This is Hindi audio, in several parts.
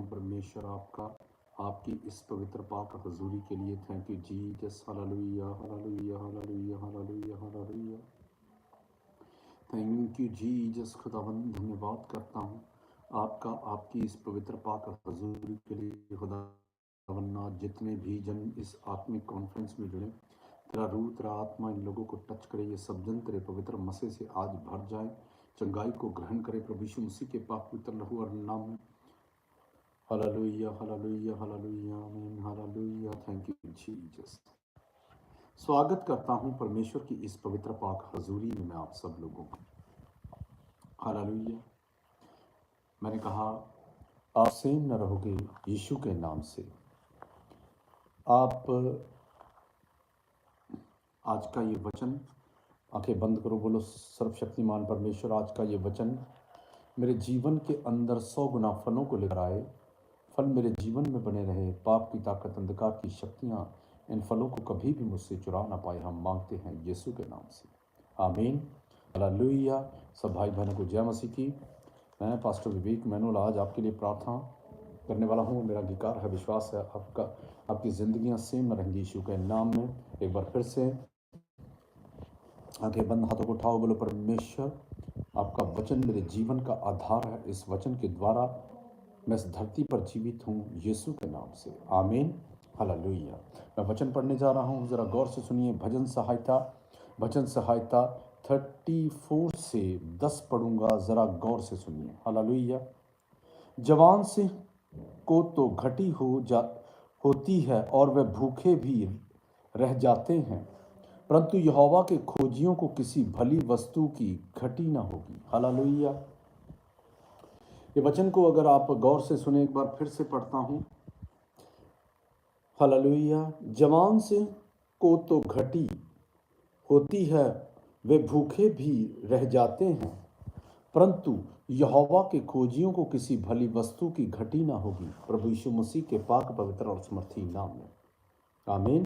हूँ परमेश्वर आपका, आपकी इस पवित्र पाक हजूरी के लिए। Thank you Jesus. Hallelujah hallelujah hallelujah hallelujah hallelujah. Thank you Jesus. खुदावंद धन्यवाद करता हूँ आपका, आपकी इस पवित्र पाक हजूरी के लिए। खुदावन्ना जितने भी जन इस आत्मिक कॉन्फ्रेंस में जुड़े, तेरा रूह तेरा आत्मा इन लोगों को टच करे। ये सब जन तेरे पवित्र मसीह से आज भर जाए, चंगाई को ग्रहण करे प्रभु यीशु मसीह के पाक पवित्र लहू और नाम में। हालेलुया हालेलुया हालेलुया आमीन हालेलुया। Thank you Jesus. स्वागत करता हूं परमेश्वर की इस पवित्र पाक हजूरी में मैं आप सब लोगों का। हालेलुया। मैंने कहा आप सेम न रहोगे यीशु के नाम से। आप आज का ये वचन, आंखें बंद करो, बोलो सर्वशक्तिमान परमेश्वर, आज का ये वचन मेरे जीवन के अंदर 100 गुना फलों को लेकर आए। फल मेरे जीवन में बने रहे। पाप की ताकत, अंधकार की शक्तियां इन फलों को कभी भी मुझसे चुरा ना पाए। हम मांगते हैं यीशु के नाम से, आमीन हालेलुया। सब भाई बहनों को जय मसीह की। मैं पास्टर विवेक मैनुअल आज आपके लिए प्रार्थना करने वाला हूँ। मेरा अंगीकार है, विश्वास है आपकी ज़िंदगियाँ सेम न रहेंगी यीशु के नाम में। एक बार फिर से आंखें बंद, हाथों को उठाओ, बोलो परमेश्वर आपका वचन मेरे जीवन का आधार है। इस वचन के द्वारा मैं इस धरती पर जीवित हूँ यीशु के नाम से, आमीन हालेलुया। मैं वचन पढ़ने जा रहा हूँ, ज़रा गौर से सुनिए। भजन सहायता 34 से 10 पढ़ूंगा, ज़रा गौर से सुनिए। हालेलुया। जवान सिंह को तो घटी होती है और वह भूखे भी रह जाते हैं, परंतु यहोवा के खोजियों को किसी भली वस्तु की घटी ना होगी। हालेलुया। ये वचन को अगर आप गौर से सुने, एक बार फिर से पढ़ता हूँ। हालेलुया। जवान सिंह को तो घटी होती है, वे भूखे भी रह जाते हैं, परंतु यहोवा के खोजियों को किसी भली वस्तु की घटी ना होगी। प्रभु यीशु मसीह के पाक पवित्र और समर्थी नाम में, आमीन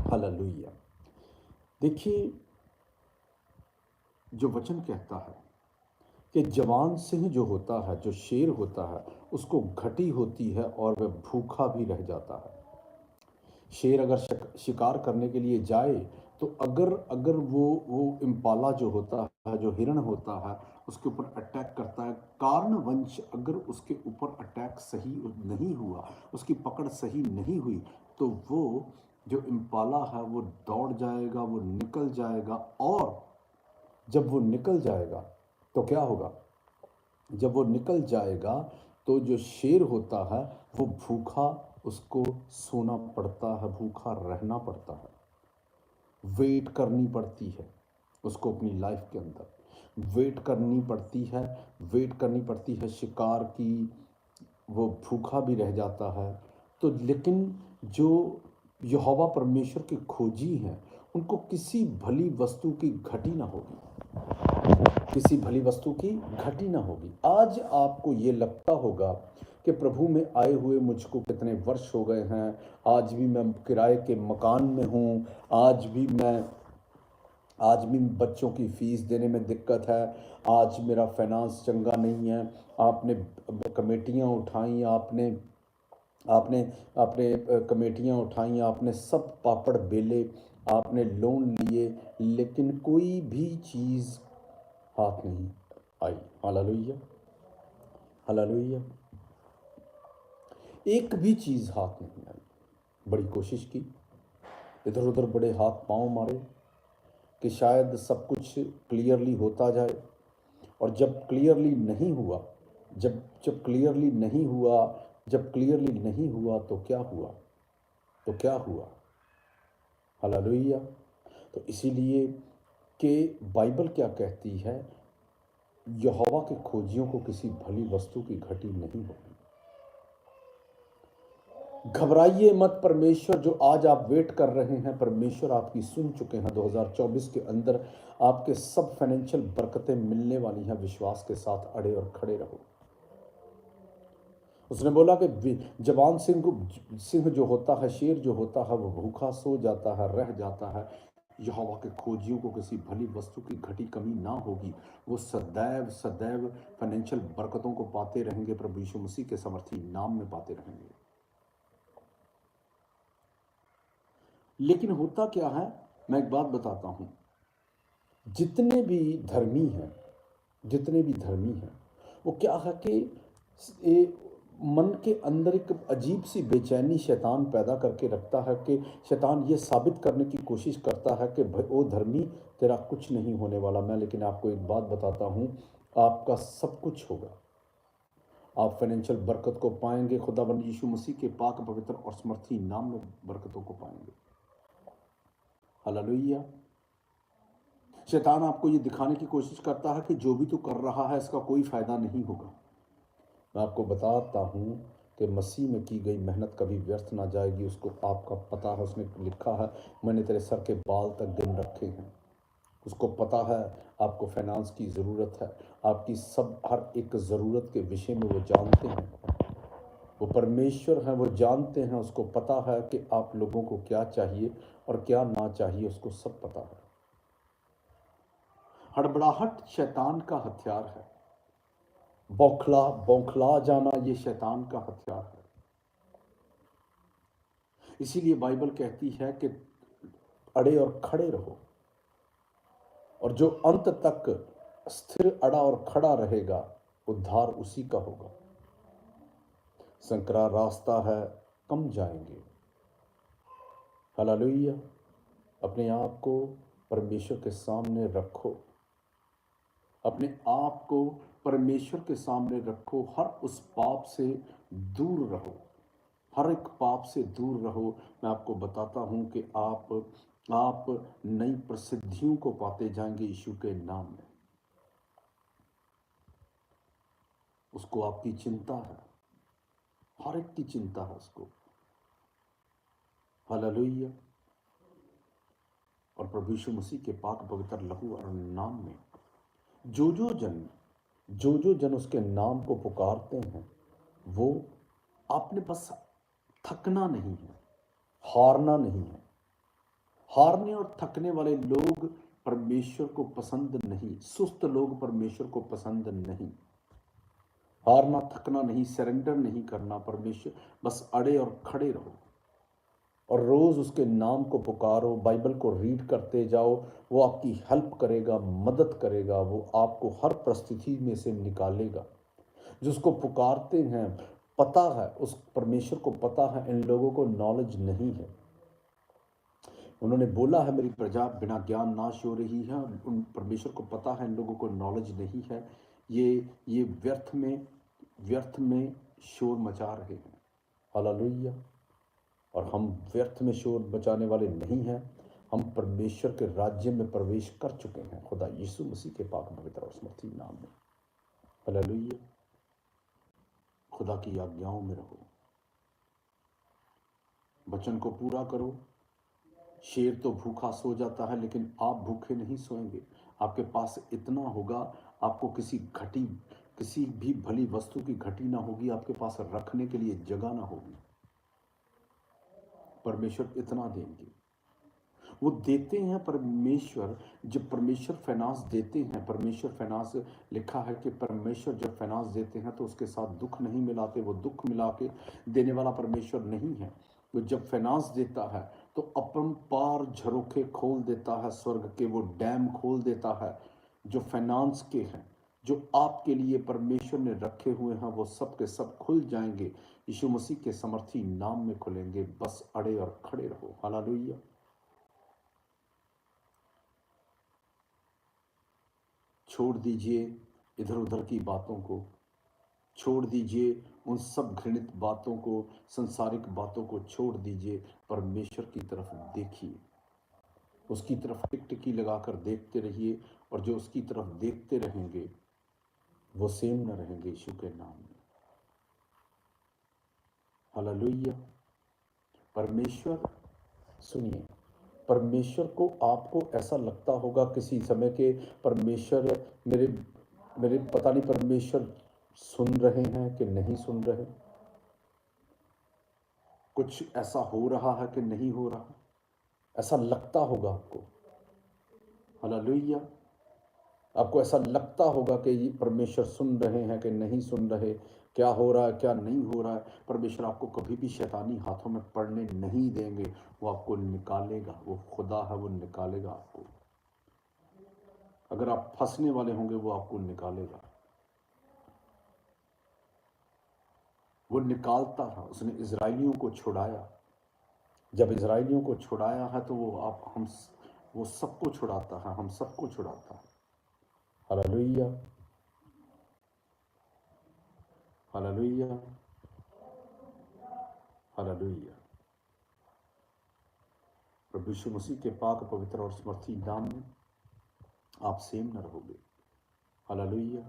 हालेलुया। देखिए, जो वचन कहता है कि जवान सिंह जो होता है, जो शेर होता है, उसको घटी होती है और वह भूखा भी रह जाता है। शेर अगर शिकार करने के लिए जाए तो अगर वो इम्पाला जो होता है, जो हिरण होता है, उसके ऊपर अटैक करता है, कारणवंश अगर उसके ऊपर अटैक सही नहीं हुआ, उसकी पकड़ सही नहीं हुई, तो वो जो इम्पाला है वो दौड़ जाएगा, वो निकल जाएगा। और जब वो निकल जाएगा तो क्या होगा? जब वो निकल जाएगा तो जो शेर होता है वो भूखा, उसको सोना पड़ता है, भूखा रहना पड़ता है, वेट करनी पड़ती है उसको। अपनी लाइफ के अंदर वेट करनी पड़ती है शिकार की। वो भूखा भी रह जाता है। तो लेकिन जो यहोवा परमेश्वर के खोजी हैं, उनको किसी भली वस्तु की घटी ना होगी, किसी भली वस्तु की घटी ना होगी। आज आपको ये लगता होगा कि प्रभु में आए हुए मुझको कितने वर्ष हो गए हैं, आज भी मैं किराए के मकान में हूँ, आज भी बच्चों की फीस देने में दिक्कत है, आज मेरा फाइनेंस चंगा नहीं है। आपने कमेटियाँ उठाई, आपने सब पापड़ बेले, आपने लोन लिए, लेकिन कोई भी चीज़ हाथ नहीं आई। Hallelujah hallelujah. एक भी चीज़ हाथ नहीं आई। बड़ी कोशिश की, इधर उधर बड़े हाथ पांव मारे कि शायद सब कुछ क्लियरली होता जाए। और जब क्लियरली नहीं हुआ, तो क्या हुआ? हालेलुया। तो इसीलिए कि बाइबल क्या कहती है, यहोवा के खोजियों को किसी भली वस्तु की घटी नहीं होगी। घबराइए मत, परमेश्वर जो आज आप वेट कर रहे हैं, परमेश्वर आपकी सुन चुके हैं। 2024 के अंदर आपके सब फाइनेंशियल बरकतें मिलने वाली हैं। विश्वास के साथ अड़े और खड़े रहो। उसने बोला कि जवान सिंह जो होता है, शेर जो होता है, वो भूखा सो जाता है, रह जाता है, यहोवा के खोजियों को किसी भली वस्तु की घटी कमी ना होगी। वो सदैव सदैव फाइनेंशियल बरकतों को पाते रहेंगे, प्रभु यीशु मसीह के समर्थी नाम में पाते रहेंगे। लेकिन होता क्या है, मैं एक बात बताता हूं, जितने भी धर्मी हैं, जितने भी धर्मी हैं, वो क्या है कि मन के अंदर एक अजीब सी बेचैनी शैतान पैदा करके रखता है कि शैतान ये साबित करने की कोशिश करता है कि भाई ओ धर्मी, तेरा कुछ नहीं होने वाला। मैं लेकिन आपको एक बात बताता हूँ, आपका सब कुछ होगा। आप फाइनेंशियल बरकत को पाएंगे, खुदाबंद यीशु मसीह के पाक पवित्र और समर्थी नाम में बरकतों को पाएंगे। हालेलुया। शैतान आपको ये दिखाने की कोशिश करता है कि जो भी तू कर रहा है इसका कोई फायदा नहीं होगा। मैं आपको बताता हूँ कि मसीह में की गई मेहनत कभी व्यर्थ ना जाएगी। उसको आपका पता है, उसने लिखा है, मैंने तेरे सर के बाल तक गिन रखे हैं। उसको पता है आपको फाइनेंस की ज़रूरत है, आपकी सब हर एक ज़रूरत के विषय में वो जानते हैं। वो परमेश्वर हैं, वो जानते हैं, उसको पता है कि आप लोगों को क्या चाहिए और क्या ना चाहिए, उसको सब पता है। हड़बड़ाहट शैतान का हथियार है। बौखला जाना ये शैतान का हथियार है। इसीलिए बाइबल कहती है कि अड़े और खड़े रहो, और जो अंत तक स्थिर अड़ा और खड़ा रहेगा उद्धार उसी का होगा। संकरा रास्ता है, कम जाएंगे। हालेलुया। अपने आप को परमेश्वर के सामने रखो, अपने आप को परमेश्वर के सामने रखो। हर उस पाप से दूर रहो, हर एक पाप से दूर रहो। मैं आपको बताता हूं कि आप नई प्रसिद्धियों को पाते जाएंगे यीशु के नाम में। उसको आपकी चिंता है, हर एक की चिंता है उसको। हालेलुया। और प्रभु यीशु मसीह के पाक पवित्र लहू और नाम में जो जो जन उसके नाम को पुकारते हैं, वो आपने बस थकना नहीं है, हारना नहीं है। हारने और थकने वाले लोग परमेश्वर को पसंद नहीं, सुस्त लोग परमेश्वर को पसंद नहीं। हारना थकना नहीं, सरेंडर नहीं करना, परमेश्वर बस अड़े और खड़े रहो और रोज उसके नाम को पुकारो, बाइबल को रीड करते जाओ। वो आपकी हेल्प करेगा, मदद करेगा, वो आपको हर परिस्थिति में से निकालेगा। जिसको पुकारते हैं पता है, उस परमेश्वर को पता है इन लोगों को नॉलेज नहीं है। उन्होंने बोला है मेरी प्रजा बिना ज्ञान नाश हो रही है। उन परमेश्वर को पता है इन लोगों को नॉलेज नहीं है। ये व्यर्थ में शोर मचा रहे हैं। हालेलुया। और हम व्यर्थ में शोर मचाने वाले नहीं हैं। हम परमेश्वर के राज्य में प्रवेश कर चुके हैं खुदा यीशु मसीह के पाक पवित्र और समर्थी नाम में। हालेलुया। खुदा की आज्ञाओं में रहो, वचन को पूरा करो। शेर तो भूखा सो जाता है, लेकिन आप भूखे नहीं सोएंगे। आपके पास इतना होगा, आपको किसी भी भली वस्तु की घटी ना होगी, आपके पास रखने के लिए जगह ना होगी। परमेश्वर इतना देंगे, वो देते हैं। परमेश्वर जब परमेश्वर फाइनेंस देते हैं, परमेश्वर फाइनेंस, लिखा है कि परमेश्वर जब फाइनेंस देते हैं तो उसके साथ दुख नहीं मिलाते। वो दुख मिला के देने वाला परमेश्वर नहीं है। वो जब फाइनेंस देता है तो अपरंपार झरोखे खोल देता है, स्वर्ग के वो डैम खोल देता है जो फाइनेंस के हैं, जो आपके लिए परमेश्वर ने रखे हुए हैं, वो सब के सब खुल जाएंगे। यीशु मसीह के समर्थी नाम में खुलेंगे। बस अड़े और खड़े रहो। हालेलुया। छोड़ दीजिए इधर उधर की बातों को, छोड़ दीजिए उन सब घृणित बातों को, संसारिक बातों को छोड़ दीजिए। परमेश्वर की तरफ देखिए, उसकी तरफ टिकटिकी लगाकर देखते रहिए, और जो उसकी तरफ देखते रहेंगे वो सेम न रहेंगे यीशु के नाम में। हालेलुया। परमेश्वर, सुनिए, परमेश्वर को आपको ऐसा लगता होगा किसी समय के परमेश्वर मेरे मेरे पता नहीं परमेश्वर सुन रहे हैं कि नहीं सुन रहे, कुछ ऐसा हो रहा है कि नहीं हो रहा, ऐसा लगता होगा आपको। हालेलुया। आपको ऐसा लगता होगा कि ये परमेश्वर सुन रहे हैं कि नहीं सुन रहे, क्या हो रहा है क्या नहीं हो रहा है। परमेश्वर आपको कभी भी शैतानी हाथों में पड़ने नहीं देंगे। वो आपको निकालेगा, वो खुदा है, वो निकालेगा आपको। अगर आप फंसने वाले होंगे वो आपको निकालेगा। वो निकालता है, उसने इजराइलियों को छुड़ाया। जब इजराइलियों को छुड़ाया है तो वो सबको छुड़ाता है, हम सबको छुड़ाता है। Hallelujah, hallelujah, hallelujah. प्रभु यीशु मसीह के पाक पवित्र और समर्थी नाम में आप सेम न रहोगे। हालेलुया।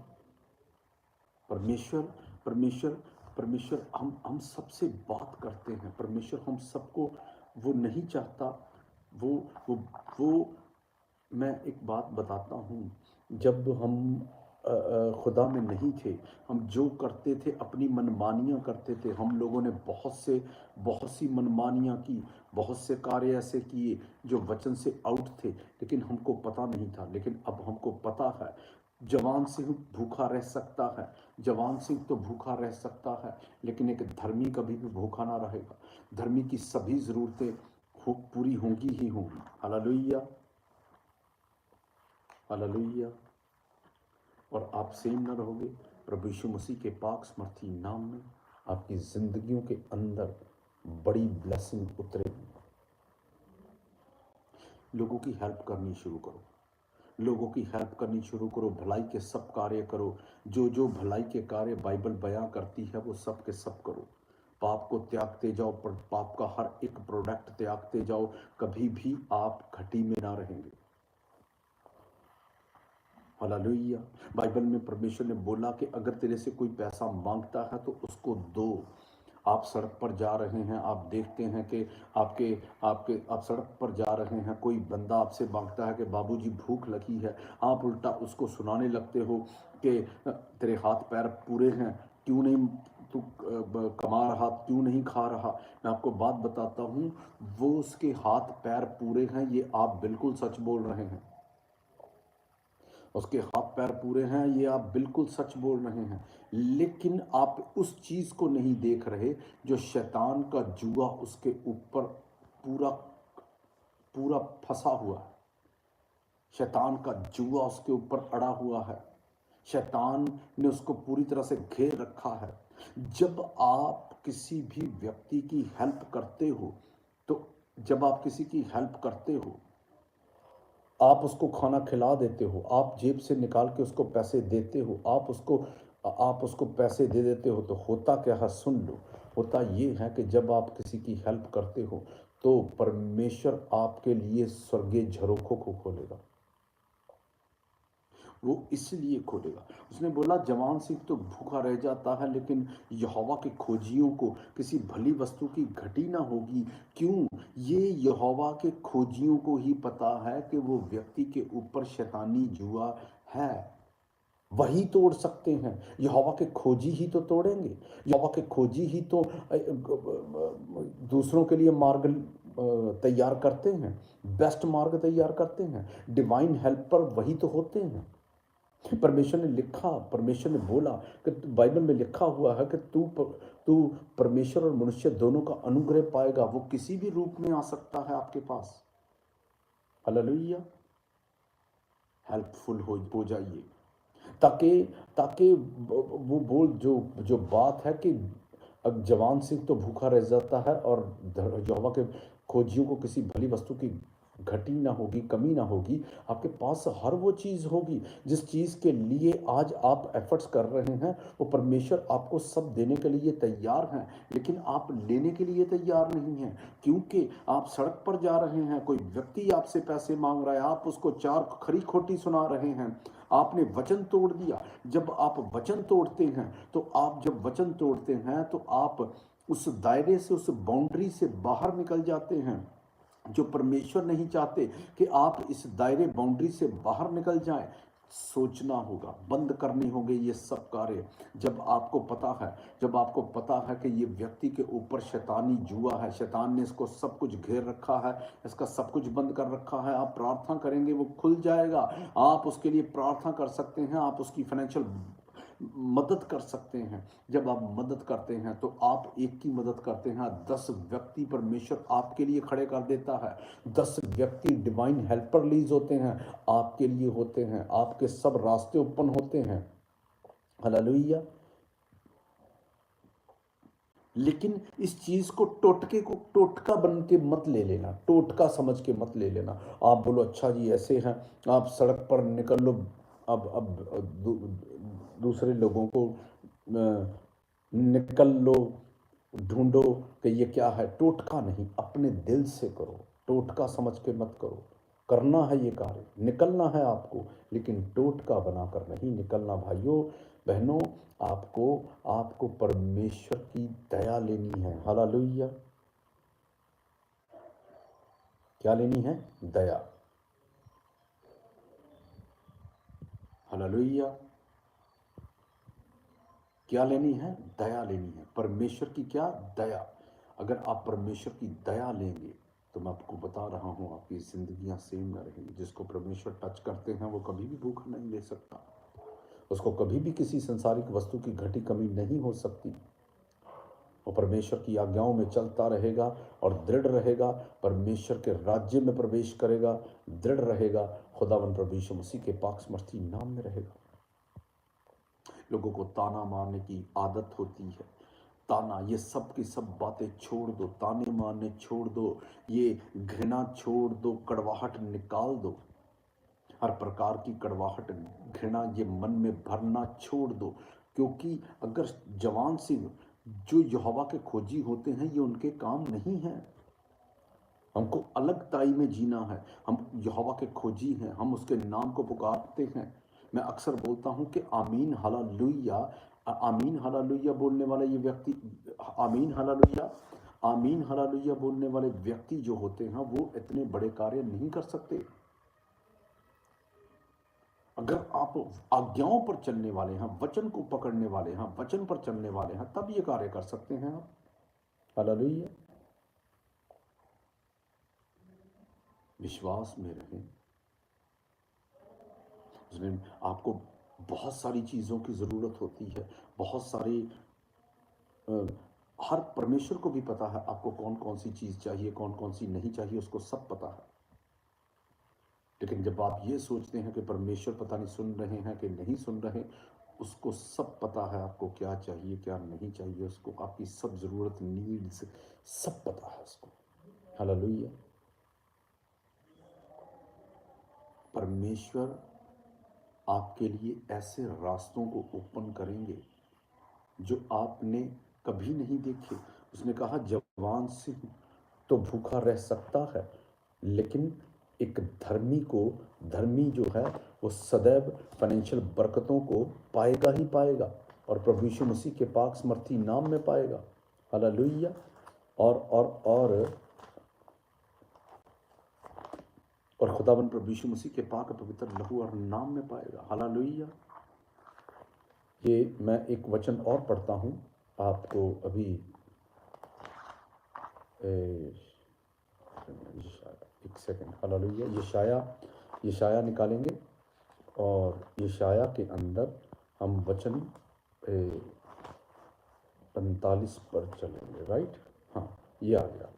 परमेश्वर परमेश्वर परमेश्वर हम सबसे बात करते हैं। परमेश्वर हम सबको वो नहीं चाहता। वो वो वो मैं एक बात बताता हूँ। जब हम खुदा में नहीं थे, हम जो करते थे अपनी मनमानियाँ करते थे। हम लोगों ने बहुत सी मनमानियाँ की, बहुत से कार्य ऐसे किए जो वचन से आउट थे, लेकिन हमको पता नहीं था। लेकिन अब हमको पता है। जवान सिंह भूखा रह सकता है, जवान सिंह तो भूखा रह सकता है, लेकिन एक धर्मी कभी भी भूखा ना रहेगा। धर्मी की सभी ज़रूरतें पूरी होंगी ही होंगी। Hallelujah, hallelujah. और आप सेम न रहोगे। प्रभु यीशु मसीह के पाक समर्थी नाम में आपकी जिंदगियों के अंदर बड़ी ब्लेसिंग उतरेगी। लोगों की हेल्प करनी शुरू करो, लोगों की हेल्प करनी शुरू करो। भलाई के सब कार्य करो। जो जो भलाई के कार्य बाइबल बयां करती है वो सब के सब करो। पाप को त्यागते जाओ, पर पाप का हर एक प्रोडक्ट त्यागते जाओ। कभी भी आप घटी में ना रहेंगे। हालेलुया। बाइबल में परमेश्वर ने बोला कि अगर तेरे से कोई पैसा मांगता है तो उसको दो। आप सड़क पर जा रहे हैं, आप देखते हैं कि आपके आपके आप सड़क पर जा रहे हैं, कोई बंदा आपसे मांगता है कि बाबूजी भूख लगी है। आप उल्टा उसको सुनाने लगते हो कि तेरे हाथ पैर पूरे हैं, क्यों नहीं तू कमा रहा, क्यों नहीं खा रहा। मैं आपको बात बताता हूँ, वो उसके हाथ पैर पूरे हैं, ये आप बिल्कुल सच बोल रहे हैं। उसके हाथ पैर पूरे हैं, ये आप बिल्कुल सच बोल रहे हैं। लेकिन आप उस चीज को नहीं देख रहे जो शैतान का जुआ उसके ऊपर पूरा पूरा फंसा हुआ है। शैतान का जुआ उसके ऊपर अड़ा हुआ है। शैतान ने उसको पूरी तरह से घेर रखा है। जब आप किसी भी व्यक्ति की हेल्प करते हो, तो जब आप किसी की हेल्प करते हो, आप उसको खाना खिला देते हो, आप जेब से निकाल के उसको पैसे देते हो, आप उसको पैसे दे देते हो, तो होता क्या है सुन लो। होता ये है कि जब आप किसी की हेल्प करते हो तो परमेश्वर आपके लिए स्वर्गीय झरोखों को खोलेगा। वो इसलिए खोलेगा। उसने बोला जवान सिंह तो भूखा रह जाता है, लेकिन यहोवा के खोजियों को किसी भली वस्तु की घटी ना होगी। क्यों? ये यहोवा के खोजियों को ही पता है कि वो व्यक्ति के ऊपर शैतानी जुआ है। वही तोड़ सकते हैं। यहोवा के खोजी ही तो तोड़ेंगे। यहोवा के खोजी ही तो दूसरों के लिए मार्ग तैयार करते हैं, बेस्ट मार्ग तैयार करते हैं। डिवाइन हेल्पर वही तो होते हैं। परमेश्वर ने लिखा, परमेश्वर ने बोला कि बाइबल में लिखा हुआ है कि तू परमेश्वर और मनुष्य दोनों का अनुग्रह पाएगा। वो किसी भी रूप में आ सकता है आपके पास। हालेलुया। हेल्पफुल हो जाइए, ताकि ताकि वो बोल जो जो बात है कि अब जवान सिंह तो भूखा रह जाता है और यहोवा के खोजियों को किसी भली वस्तु की घटी ना होगी, कमी ना होगी। आपके पास हर वो चीज़ होगी जिस चीज़ के लिए आज आप एफर्ट्स कर रहे हैं। वो परमेश्वर आपको सब देने के लिए तैयार हैं, लेकिन आप लेने के लिए तैयार नहीं हैं। क्योंकि आप सड़क पर जा रहे हैं, कोई व्यक्ति आपसे पैसे मांग रहा है, आप उसको चार खरी खोटी सुना रहे हैं। आपने वचन तोड़ दिया। जब आप वचन तोड़ते हैं तो आप जब वचन तोड़ते हैं तो आप उस दायरे से, उस बाउंड्री से बाहर निकल जाते हैं। जो परमेश्वर नहीं चाहते कि आप इस दायरे बाउंड्री से बाहर निकल जाएं। सोचना होगा, बंद करने होंगे ये सब कार्य। जब आपको पता है, जब आपको पता है कि ये व्यक्ति के ऊपर शैतानी जुआ है, शैतान ने इसको सब कुछ घेर रखा है, इसका सब कुछ बंद कर रखा है, आप प्रार्थना करेंगे वो खुल जाएगा। आप उसके लिए प्रार्थना कर सकते हैं, आप उसकी फाइनेंशियल मदद कर सकते हैं। जब आप मदद करते हैं तो आप एक की मदद करते हैं, 10 व्यक्ति परमेश्वर आपके लिए खड़े कर देता है। 10 व्यक्ति डिवाइन हेल्पर लीज होते हैं, आपके लिए होते हैं, आपके सब रास्ते ओपन होते हैं। हालेलुया। लेकिन इस चीज को टोटके को टोटका बन के मत ले लेना, टोटका समझ के मत ले लेना। आप बोलो अच्छा जी ऐसे हैं, आप सड़क पर निकल लो, अब दूसरे लोगों को निकल लो, ढूंढो कि ये क्या है। टोटका नहीं, अपने दिल से करो, टोटका समझ के मत करो। करना है ये कार्य, निकलना है आपको, लेकिन टोटका बनाकर नहीं निकलना। भाइयों बहनों, आपको आपको परमेश्वर की दया लेनी है। हालेलुया। क्या लेनी है? दया। हालेलुया। क्या लेनी है? दया लेनी है। परमेश्वर की क्या? दया। अगर आप परमेश्वर की दया लेंगे तो मैं आपको बता रहा हूं आपकी जिंदगियां सेम न रहेंगी। जिसको परमेश्वर टच करते हैं वो कभी भी भूखा नहीं ले सकता, उसको कभी भी किसी संसारिक वस्तु की घटी कमी नहीं हो सकती। वो परमेश्वर की आज्ञाओं में चलता रहेगा और दृढ़ रहेगा, परमेश्वर के राज्य में प्रवेश करेगा, दृढ़ रहेगा, खुदावन प्रभु यीशु मसीह के पाक समर्थी नाम में रहेगा। लोगों को ताना मारने की आदत होती है, ताना, ये सब की सब बातें छोड़ दो, ताने मारने छोड़ दो, ये घृणा छोड़ दो, कड़वाहट निकाल दो। हर प्रकार की कड़वाहट, घृणा, ये मन में भरना छोड़ दो। क्योंकि अगर जवान सिंह जो यहोवा के खोजी होते हैं, ये उनके काम नहीं है। हमको अलग ताई में जीना है। हम यहोवा के खोजी हैं, हम उसके नाम को पुकारते हैं। मैं अक्सर बोलता हूं कि आमीन हालेलुया, आमीन हालेलुया बोलने वाला ये व्यक्ति, आमीन हालेलुया, आमीन हालेलुया बोलने वाले व्यक्ति जो होते हैं वो इतने बड़े कार्य नहीं कर सकते। अगर आप आज्ञाओं पर चलने वाले हैं, वचन को पकड़ने वाले हैं, वचन पर चलने वाले हैं, तब ये कार्य कर सकते हैं आप। हालेलुया। विश्वास में रहें। उसमें आपको बहुत सारी चीज़ों की ज़रूरत होती है, बहुत सारी हर परमेश्वर को भी पता है आपको कौन कौन सी चीज़ चाहिए, कौन कौन सी नहीं चाहिए, उसको सब पता है। लेकिन जब आप ये सोचते हैं कि परमेश्वर पता नहीं सुन रहे हैं कि नहीं सुन रहे, उसको सब पता है आपको क्या चाहिए क्या नहीं चाहिए, उसको आपकी सब ज़रूरत, नीड्स सब पता है उसको। हालेलुया। परमेश्वर आपके लिए ऐसे रास्तों को ओपन करेंगे जो आपने कभी नहीं देखे। उसने कहा जवान सिंह तो भूखा रह सकता है, लेकिन एक धर्मी को, धर्मी जो है वो सदैव फाइनेंशियल बरकतों को पाएगा ही पाएगा, और प्रभु यीशु मसीह के पाक समर्थी नाम में पाएगा। हालेलुया। और खुदाबंद प्रभु यीशु मसीह के पाक पवित्र लहू और नाम में पाएगा। हालेलुया। ये मैं एक वचन और पढ़ता हूँ आपको अभी, एक सेकंड। हालेलुया। यशाया निकालेंगे और यशाया के अंदर हम वचन 45 पर चलेंगे। राइट, हाँ ये आ गया।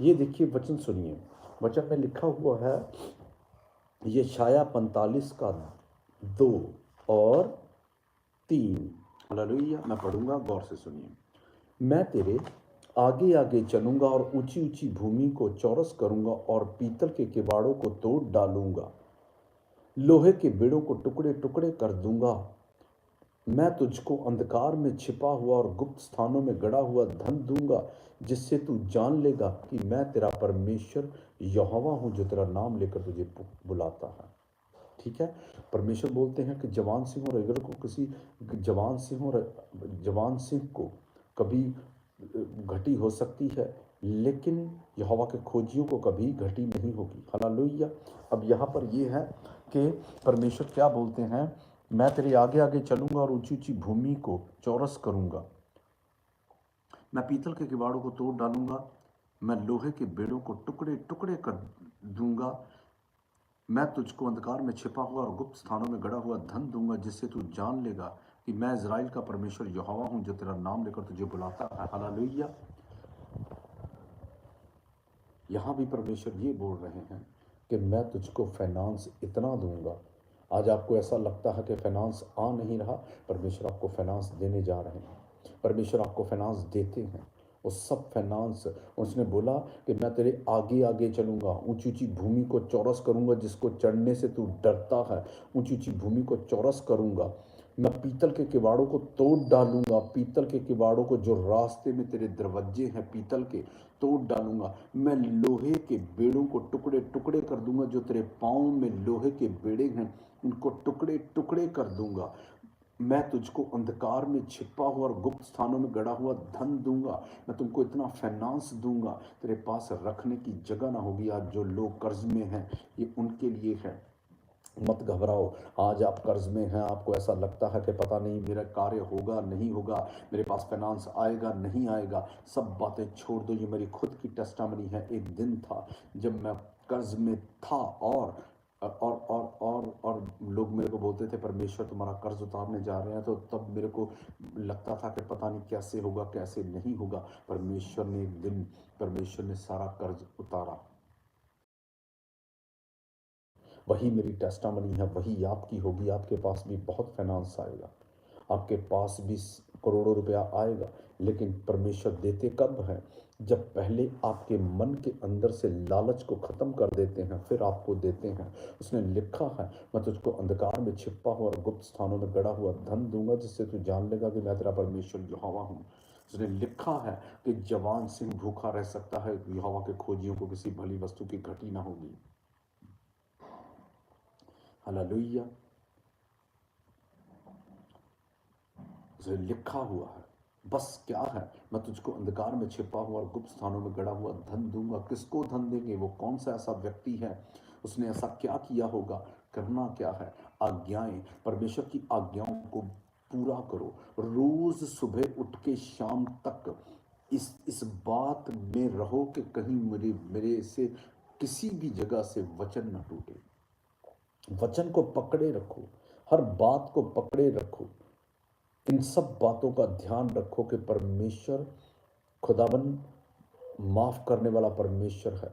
ये देखिए वचन सुनिए, वचन में लिखा हुआ है यशाया 45 का 2 और 3। हालेलुया। मैं पढ़ूंगा, गौर से सुनिए। मैं तेरे आगे आगे चलूंगा और ऊंची ऊंची भूमि को चौरस करूंगा और पीतल के किवाड़ों को तोड़ डालूंगा, लोहे के बेड़ों को टुकड़े टुकड़े कर दूंगा। मैं तुझको अंधकार में छिपा हुआ और गुप्त स्थानों में गड़ा हुआ धन दूंगा, जिससे तू जान लेगा कि मैं तेरा परमेश्वर यहोवा हूं, जो तेरा नाम लेकर तुझे बुलाता है। ठीक है। परमेश्वर बोलते हैं कि जवान सिंह और अगर को किसी जवान सिंह को कभी घटी हो सकती है, लेकिन यहोवा के खोजियों को कभी घटी नहीं होगी। हालेलुया। अब यहाँ पर ये है कि परमेश्वर क्या बोलते हैं, मैं तेरे आगे आगे चलूंगा और ऊंची ऊंची भूमि को चौरस करूंगा, मैं पीतल के किवाड़ों को तोड़ डालूंगा, मैं लोहे के बेड़ों को टुकड़े टुकड़े कर दूंगा, मैं तुझको अंधकार में छिपा हुआ और गुप्त स्थानों में गड़ा हुआ धन दूंगा, जिससे तू जान लेगा कि मैं इज़राइल का परमेश्वर यहोवा हूं, जो तेरा नाम लेकर तुझे बुलाता है। हालेलुया। यहाँ भी परमेश्वर ये बोल रहे हैं कि मैं तुझको फाइनेंस इतना दूंगा। आज आपको ऐसा लगता है कि फाइनेंस आ नहीं रहा, परमेश्वर आपको फाइनेंस देने जा रहे हैं। परमेश्वर आपको फाइनेंस देते हैं। वो सब फाइनेंस, उसने बोला कि मैं तेरे आगे आगे चलूंगा, ऊंची ऊंची भूमि को चौरस करूंगा, जिसको चढ़ने से तू डरता है, ऊंची ऊंची भूमि को चौरस करूंगा। मैं पीतल के किवाड़ों को तोड़ डालूंगा, पीतल के किवाड़ों को, जो रास्ते में तेरे दरवाजे हैं पीतल के, तोड़ डालूंगा। मैं लोहे के बेड़ों को टुकड़े टुकड़े कर दूंगा, जो तेरे पाँव में लोहे के बेड़े हैं उनको टुकड़े टुकड़े कर दूंगा। मैं तुझको अंधकार में छिपा हुआ और गुप्त स्थानों में गड़ा हुआ धन दूंगा। मैं तुमको इतना फाइनेंस दूंगा, तेरे पास रखने की जगह ना होगी। आज जो लोग कर्ज में हैं, ये उनके लिए है। मत घबराओ। आज आप कर्ज में हैं, आपको ऐसा लगता है कि पता नहीं मेरा कार्य होगा नहीं होगा, मेरे पास फाइनेंस आएगा नहीं आएगा। सब बातें छोड़ दो, ये मेरी खुद की टेस्टामनी है। एक दिन था जब मैं कर्ज में था, और लोग मेरे को बोलते थे परमेश्वर तुम्हारा कर्ज उतारने जा रहे हैं, तो तब मेरे को लगता था कि पता नहीं कैसे होगा कैसे नहीं होगा। परमेश्वर ने एक दिन, परमेश्वर ने सारा कर्ज उतारा। वही मेरी टेस्टामनी है, वही आपकी होगी। आपके पास भी बहुत फाइनेंस आएगा, आपके पास भी करोड़ों रुपया आएगा। लेकिन परमेश्वर देते कब है? जब पहले आपके मन के अंदर से लालच को खत्म कर देते हैं, फिर आपको देते हैं। उसने लिखा है, मैं तुझको अंधकार में छिपा हुआ और गुप्त स्थानों में गड़ा हुआ धन दूंगा, जिससे तू जान लेगा कि मैं तेरा परमेश्वर यहोवा हूँ। उसने लिखा है कि जवान सिंह भूखा रह सकता है, यहोवा के खोजियों को किसी भली वस्तु की घटी ना होगी। हालेलुया। उसे लिखा हुआ है। बस क्या है, मैं तुझको अंधकार में छिपा हुआ और गुप्त स्थानों में गड़ा हुआ धन दूंगा। किसको धन देंगे? वो कौन सा ऐसा व्यक्ति है? उसने ऐसा क्या किया होगा? करना क्या है? आज्ञाएं, परमेश्वर की आज्ञाओं को पूरा करो। रोज सुबह उठ के शाम तक इस बात में रहो कि कहीं मेरे मेरे से किसी भी जगह से वचन न टूटे। वचन को पकड़े रखो, हर बात को पकड़े रखो। इन सब बातों का ध्यान रखो कि परमेश्वर खुदाबंद माफ करने वाला परमेश्वर है।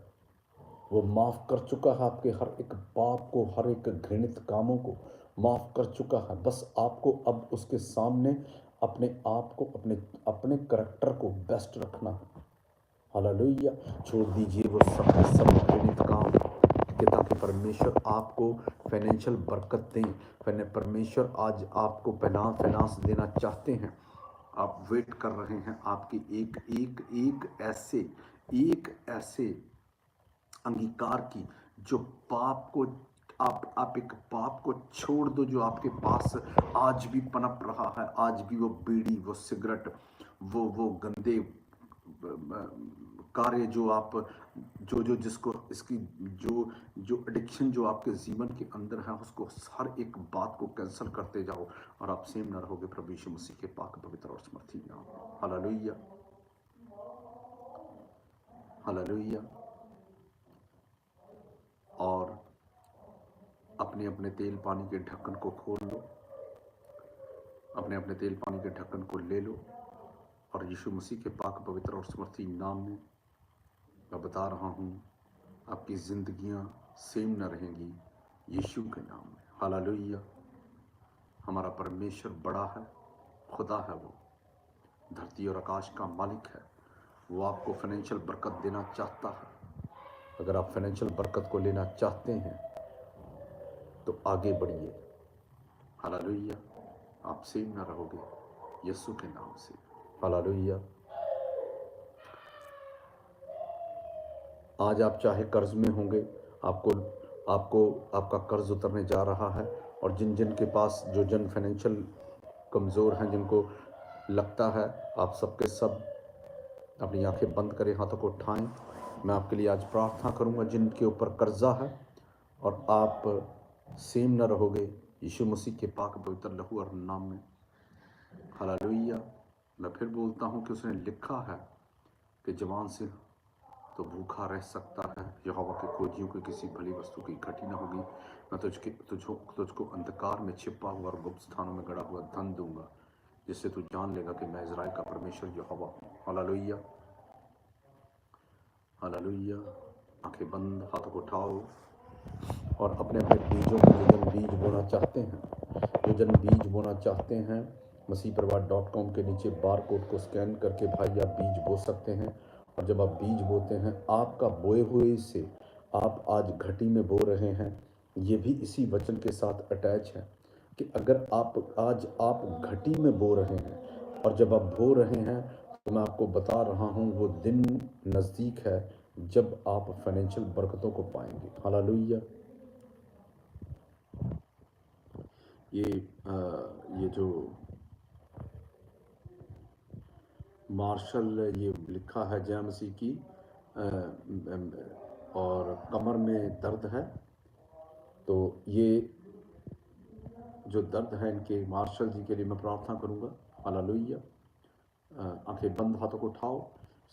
वो माफ कर चुका है आपके हर एक पाप को, हर एक घृणित कामों को माफ कर चुका है। बस आपको अब उसके सामने अपने आप को, अपने अपने करैक्टर को बेस्ट रखना है। हालेलुया। छोड़ दीजिए वो सब घृणित काम, कि ताकि परमेश्वर आपको फाइनेंशियल बरकत दें। परमेश्वर आज आपको फाइनेंस देना चाहते हैं। आप वेट कर रहे हैं आपकी एक ऐसे अंगीकार की, जो पाप को, आप एक पाप को छोड़ दो जो आपके पास आज भी पनप रहा है। आज भी वो बीड़ी, वो सिगरेट, वो गंदे कार्य जो आप, जो जिसको इसकी जो एडिक्शन जो आपके जीवन के अंदर है, उसको हर एक बात को कैंसिल करते जाओ, और आप सेम न रहोगे प्रभु यीशु मसीह के पाक पवित्र और समर्थी नाम। Hallelujah, hallelujah. और अपने अपने तेल पानी के ढक्कन को खोल लो, अपने अपने तेल पानी के ढक्कन को ले लो, और यीशु मसीह के पाक पवित्र और समर्थी नाम में मैं बता रहा हूँ, आपकी जिंदगियां सेम न रहेंगी यीशु के नाम में। हालेलुया। हमारा परमेश्वर बड़ा है, खुदा है, वो धरती और आकाश का मालिक है। वो आपको फाइनेंशियल बरकत देना चाहता है। अगर आप फाइनेंशियल बरकत को लेना चाहते हैं तो आगे बढ़िए। हालेलुया। आप सेम न रहोगे यीशु के नाम से। हालेलुया। आज आप चाहे कर्ज में होंगे, आपको आपको आपका कर्ज उतरने जा रहा है। और जिन जिन के पास, जो जन फाइनेंशियल कमज़ोर हैं, जिनको लगता है आप सबके सब अपनी आंखें बंद करें, हाथों को उठाएं। मैं आपके लिए आज प्रार्थना करूंगा जिनके ऊपर कर्जा है और आप सेम न रहोगे यीशु मसीह के पाक पवित्र लहू और नाम में। हालेलुया। मैं फिर बोलता हूं कि उसने लिखा है कि जवान से तो भूखा रह सकता है, यहोवा के खोजियों को किसी भली वस्तु की घटी न होगी। मैं तुझको अंधकार में छिपा हुआ और गुप्त स्थानों में गड़ा हुआ धन दूंगा, जिससे तू जान लेगा कि मैं इज़राइल का परमेश्वर यहोवा हूँ। Hallelujah, hallelujah. आंखें बंद, हाथों को उठाओ और अपने अपने बीजों को जो जन बीज बोना चाहते हैं, जो जन बीज बोना चाहते हैं, masihiparvar.com के नीचे बार कोड को स्कैन करके भाई आप बीज बो सकते हैं। और जब आप बीज बोते हैं, आपका बोए हुए से आप आज घटी में बो रहे हैं, ये भी इसी वचन के साथ अटैच है कि अगर आप घटी में बो रहे हैं और जब आप बो रहे हैं, तो मैं आपको बता रहा हूँ वो दिन नज़दीक है जब आप फाइनेंशियल बरकतों को पाएंगे। हालेलुया। ये जो मार्शल ये लिखा है जय मसीह की, और कमर में दर्द है, तो ये जो दर्द है इनके मार्शल जी के लिए मैं प्रार्थना करूंगा। हालेलुया। आंखें बंद, हाथों को उठाओ।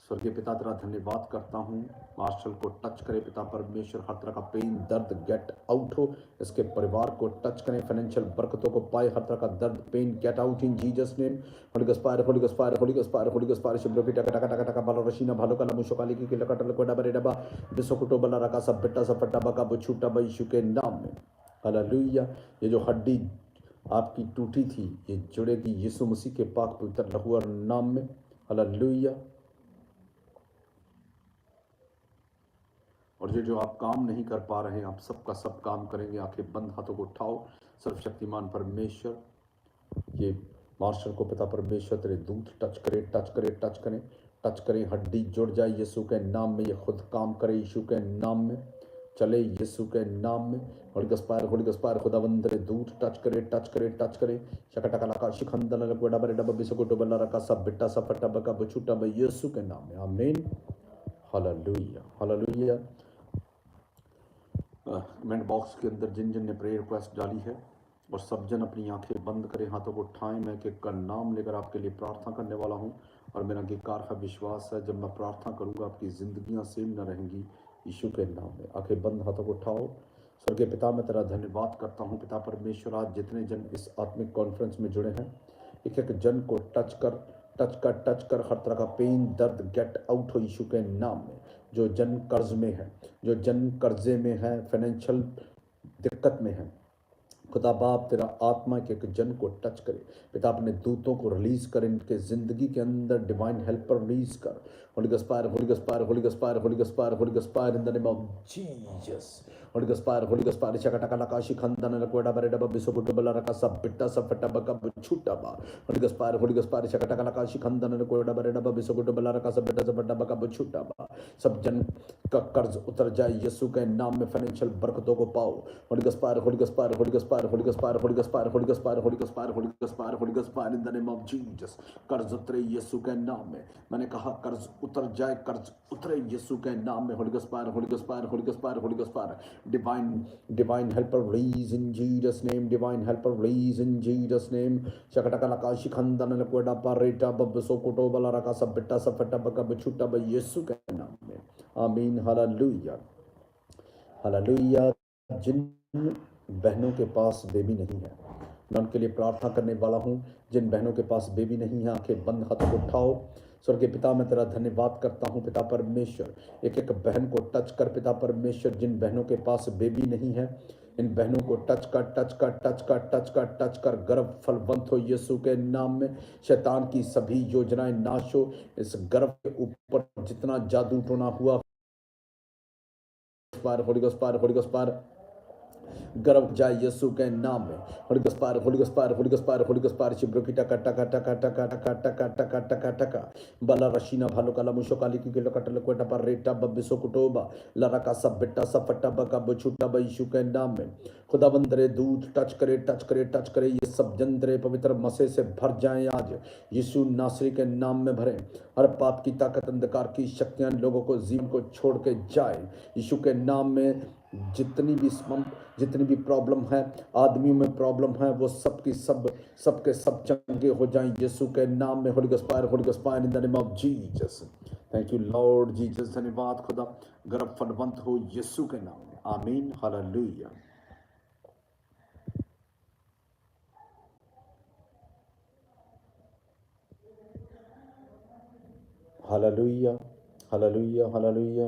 स्वर्गीय पिता तेरा धन्यवाद करता हूँ, मार्शल को टच करे पिता परमेश्वर, हर तरह का पेन दर्द गेट आउट हो, इसके परिवार को टच करें, फाइनेंशियल बरकतों को पाए, हर तरह का दर्द pain get out in Jesus name. Holy ghost fire, holy ghost fire, holy ghost fire, holy ghost fire. शिब्रो की टका टका टका टका बालो रशीना भालो का लमुशो काली की लकट लकोडा बरे डबा बिसोकुटो बला रका सब बेटा सब फटा बका बुछूटा बयीशु के नाम में। हालेलुया। ये जो हड्डी आपकी टूटी थी, ये जुड़ेगी यीशु मसीह के पाक पवित्र लहू और नाम में। हालेलुया। और जो आप काम नहीं कर पा रहे हैं, आप सबका सब काम करेंगे। आंखें बंद, हाथों को उठाओ। सर्वशक्तिमान परमेश्वर, ये मार्शल को पिता परमेश्वर तेरे दूत टच करे, टच करे, टच करें, टच करें। हड्डी जुड़ जाए यीशु के नाम में, ये खुद काम करे यीशु के नाम में, चले यीशु के नाम में। होली गॉस्ट फायर, खुदावंद तेरे दूत टच करे, टच करे, टच करे। शकटका लका शिखंदन लकोडा बरे डबा बिसकुटो बल्ला रका सब बिट्टा सब फटा बका बछूटा ब यीशु के नाम में। आमीन। Hallelujah, hallelujah. कमेंट बॉक्स के अंदर जिन जिन ने प्रेयर रिक्वेस्ट डाली है, और सब जन अपनी आंखें बंद करें, हाथों को उठाएं। मैं एक का नाम लेकर आपके लिए प्रार्थना करने वाला हूं, और मेरा अंगीकार का विश्वास है जब मैं प्रार्थना करूंगा आपकी जिंदगियां सेम न रहेंगी यीशु के नाम में। आंखें बंद, हाथों को उठाओ। स्वर्गीय पिता, मैं तेरा धन्यवाद करता हूं पिता परमेश्वर, आज जितने जन इस आत्मिक कॉन्फ्रेंस में जुड़े हैं, एक एक जन को टच कर हर तरह का पेन दर्द गेट आउट हो यीशु के नाम में। जो जन कर्ज में है, जो जन कर्जे में है, फाइनेंशियल दिक्कत में है, खुदा बाप तेरा आत्मा के एक जन को टच करे पिता, अपने दूतों को रिलीज कर, इनके जिंदगी के अंदर डिवाइन हेल्पर रिलीज कर। Holy ghost fire, holy ghost fire, holy ghost fire, holy ghost fire, holy ghost fire in the name of Jesus. Holy ghost fire, holy ghost fire. शकटका लकाशी खंदन लकोडा बरे डबा बिसोकुटो बला रका सब बिट्टा सब फटा बका छूटा बा। Holy ghost fire, holy ghost fire. शकटका लकाशी खंदन लकोडा बरे डबा बिसोकुटो बला रका सब बिट्टा सब फटा बका छूटा बा। सब जन का कर्ज उतर जाए यीशु के नाम में, फाइनेंशियल बरकतों को पाओ। Holi ghost fire, holy ghost fire, holy ghost fire, holy ghost fire, holy ghost fire, holy ghost fire, holy ghost fire, holy ghost fire, holy ghost fire in the name of Jesus. कर्ज उतरे यीशु के नाम में। मैंने कहा कर्ज उतर जाए, कर्ज उतरे यीशु के नाम में। Holy ghost fire, holy ghost fire, holy ghost fire, holy ghost fire. Divine helper release in Jesus name, divine helper release in Jesus name. शकटका लका शिखंदन लकोडा पारेटा बब्बसो कोटो बला रका सब बेटा सब फटा बका बछूटा ब यीशु के नाम में। आमीन। Hallelujah, hallelujah. जिन बहनों के पास बेबी नहीं है, मैं उनके लिए प्रार्थना करने वाला हूं। जिन बहनों के पास बेबी नहीं है, आंखें बंद, हाथों को उठाओ। स्वर्गीय पिता, मैं तेरा धन्यवाद करता हूं पिता परमेश्वर, एक एक बहन को टच कर पिता परमेश्वर। जिन बहनों के पास बेबी नहीं है, इन बहनों को टच कर, टच कर, टच कर, टच कर, टच कर। गर्भ फलवंत हो यीशु के नाम में। शैतान की सभी योजनाएं नाश हो। इस गर्भ के ऊपर जितना जादू टोना हुआ, holy ghost fire, holy ghost fire, गर्भ जाए यीशु के नाम में। Holy ghost fire, holy ghost fire, holy ghost fire, holy ghost fire. शिब्रो की टका टका टका टका टका टका टका टका टका बला रशीना भालो काला मुशो काली की किलो कटल कोटा पर रेटा बबिसो कुटोबा लरा का सब बेटा सब फटा बका बछूटा ब यीशु के नाम में। खुदाबंद रे दूध टच करे, टच करे, टच करे, ये सब जंतरे पवित्र मसे से भर जाएं आज, यीशु नासरी के नाम में भरे। हर पाप की ताकत, अंधकार की शक्तियां लोगों को जीवन को छोड़ के जाए यीशु के नाम में। जितनी भी प्रॉब्लम है, आदमियों में प्रॉब्लम है, वो सब की सबके सब चंगे हो जाएं यीशु के नाम में। Holy ghost fire in the name of Jesus. Thank you Lord Jesus. धन्यवाद खुदा। गर्भ फलवंत हो यीशु के नाम में, आमीन। हालेलुया। Hallelujah, hallelujah, hallelujah.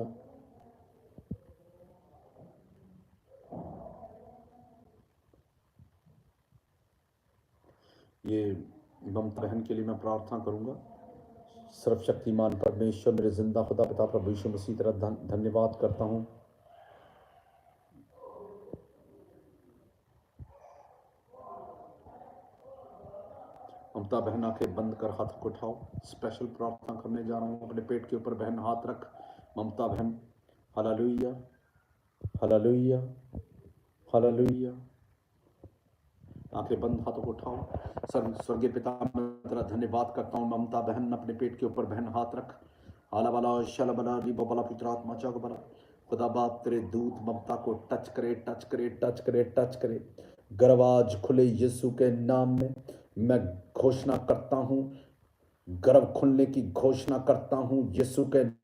ये ममता बहन के लिए मैं प्रार्थना करूंगा। सर्वशक्तिमान परमेश्वर, मेरे जिंदा खुदा पिता प्रभु यीशु मसीह तरह धन्यवाद करता हूँ। ममता बहन आंखें बंद कर हाथ को उठाओ। स्पेशल प्रार्थना करने जा रहा हूँ। अपने पेट के ऊपर बहन हाथ रख। ममता बहन, हालेलुया, हालेलुया, हालेलुया। आंखें बंद, हाथों को उठाओ। स्वर्गीय पिता, मैं तेरा धन्यवाद करता हूँ। ममता बहन, अपने पेट के ऊपर बहन हाथ रख। आला बला शल बला रिबो बला पुत्रात्मा चौक बला। खुदा बाप तेरे दूत ममता को टच करे, टच करे, टच करे, टच करे। गर्भ खुले यीशु के नाम में। मैं घोषणा करता हूँ, गर्भ खुलने की घोषणा करता हूँ यीशु के